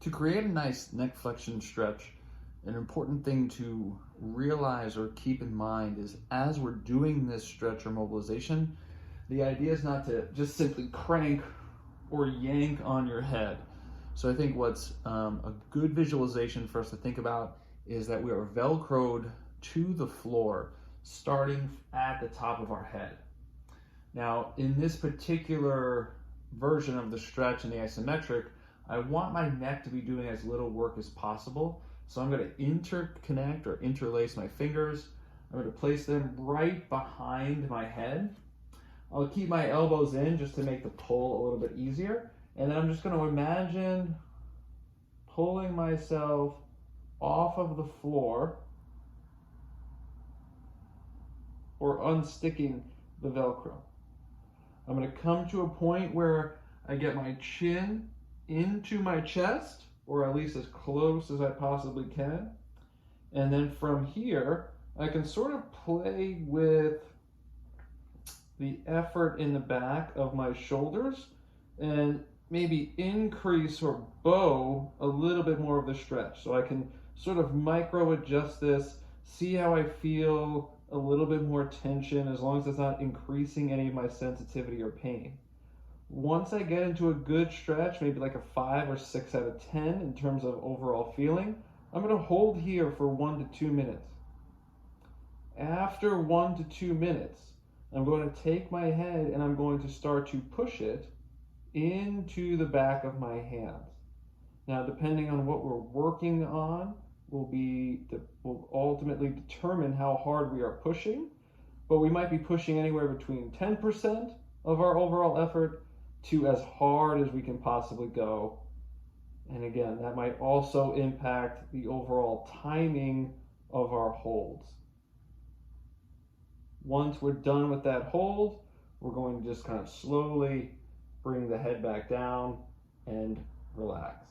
To create a nice neck flexion stretch, an important thing to realize or keep in mind is as we're doing this stretch or mobilization, the idea is not to just simply crank or yank on your head. So I think what's a good visualization for us to think about is that we are velcroed to the floor, starting at the top of our head. Now, in this particular version of the stretch in the isometric, I want my neck to be doing as little work as possible. So I'm going to interconnect or interlace my fingers. I'm going to place them right behind my head. I'll keep my elbows in just to make the pull a little bit easier. And then I'm just going to imagine pulling myself off of the floor or unsticking the Velcro. I'm going to come to a point where I get my chin into my chest, or at least as close as I possibly can. And then from here, I can sort of play with the effort in the back of my shoulders and maybe increase or bow a little bit more of the stretch. So I can sort of micro adjust this, see how I feel, a little bit more tension, as long as it's not increasing any of my sensitivity or pain. Once I get into a good stretch, maybe like a 5 or 6 out of 10 in terms of overall feeling, I'm going to hold here for 1 to 2 minutes. After 1 to 2 minutes, I'm going to take my head and I'm going to start to push it into the back of my hands. Now, depending on what we're working on, will ultimately determine how hard we are pushing, but we might be pushing anywhere between 10% of our overall effort to as hard as we can possibly go. And again, that might also impact the overall timing of our holds. Once we're done with that hold, we're going to just kind of slowly bring the head back down and relax.